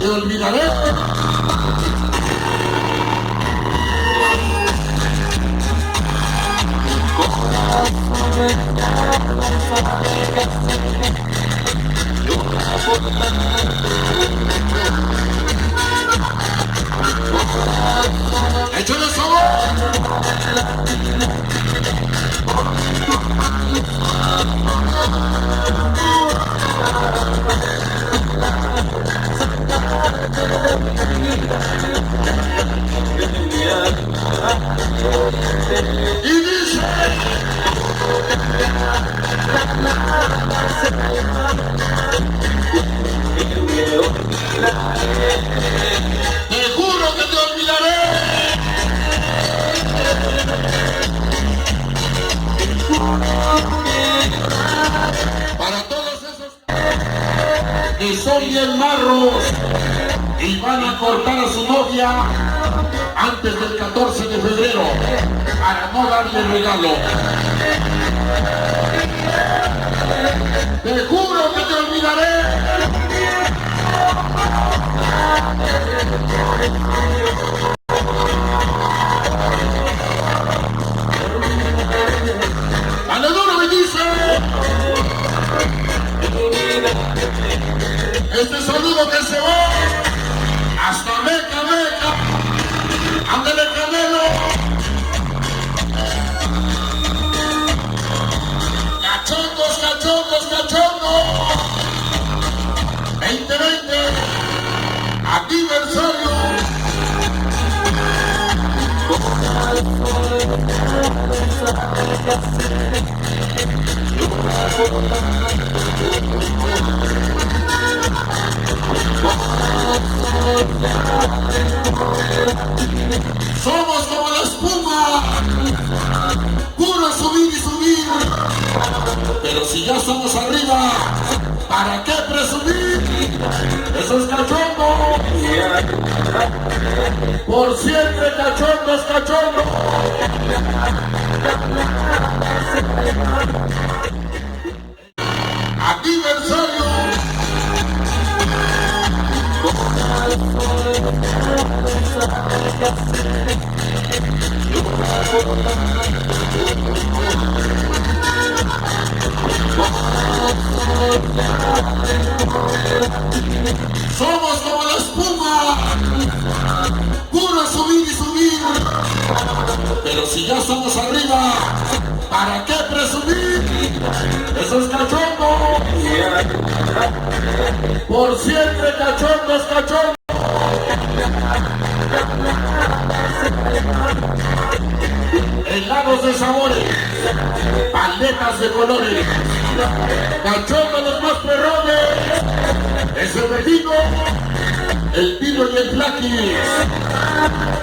te olvidaré. ¡Échale sabor! Y dice: te juro que te olvidaré. Para todos esos que son bien marros y van a cortar a su novia antes del 14 de febrero para no darle regalo. Te juro que te olvidaré. ¡Aleluya! Me dice: este saludo que se va hasta Meca, Meca. ¡Ándale, Canelo! ¡Cachondos, cachondos, cachondos! 2020, aniversario. Somos como la espuma, puro subir y subir. Pero si ya estamos arriba, ¿para qué presumir? Eso es cachondo. Por siempre cachondos, cachondos. Aniversario. Somos como la espuma, puro subir y subir. Pero si ya estamos arriba, ¿para qué presumir? Eso es cachondo. Por siempre cachondos, cachondos. Helados de sabores, paletas de colores, cachondos los más perrones. Ese vecino, el Tino y el Flaquis,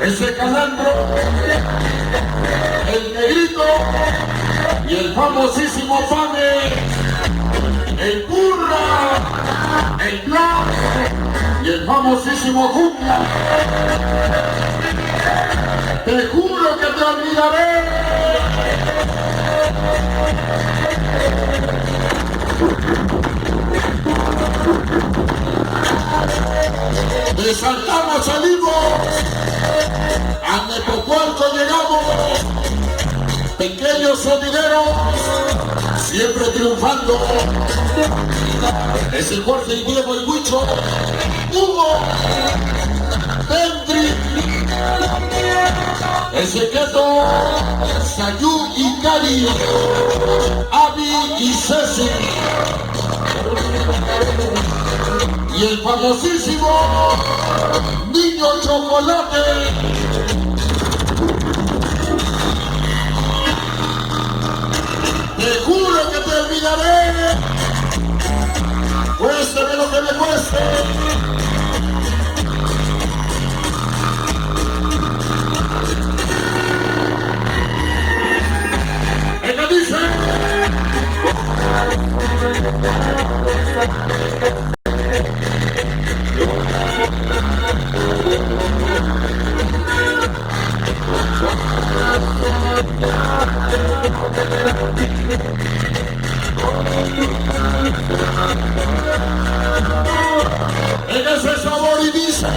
ese Calandro, el Negrito y el famosísimo Fame, el Burra, el Black y el famosísimo Jungla. Te juro que te olvidaré. De Saltamos salimos, a Nepopualco llegamos, pequeños sonideros, siempre triunfando. Es el Jorge, el Diego, el Huicho, Hugo, Pendri, Ezequeto, Sayú y Cari, Avi y Ceci. Y el famosísimo Niño Chocolate. Te juro que te olvidaré, cuésteme lo que me cueste. Ella dice: en ese sabor y dice.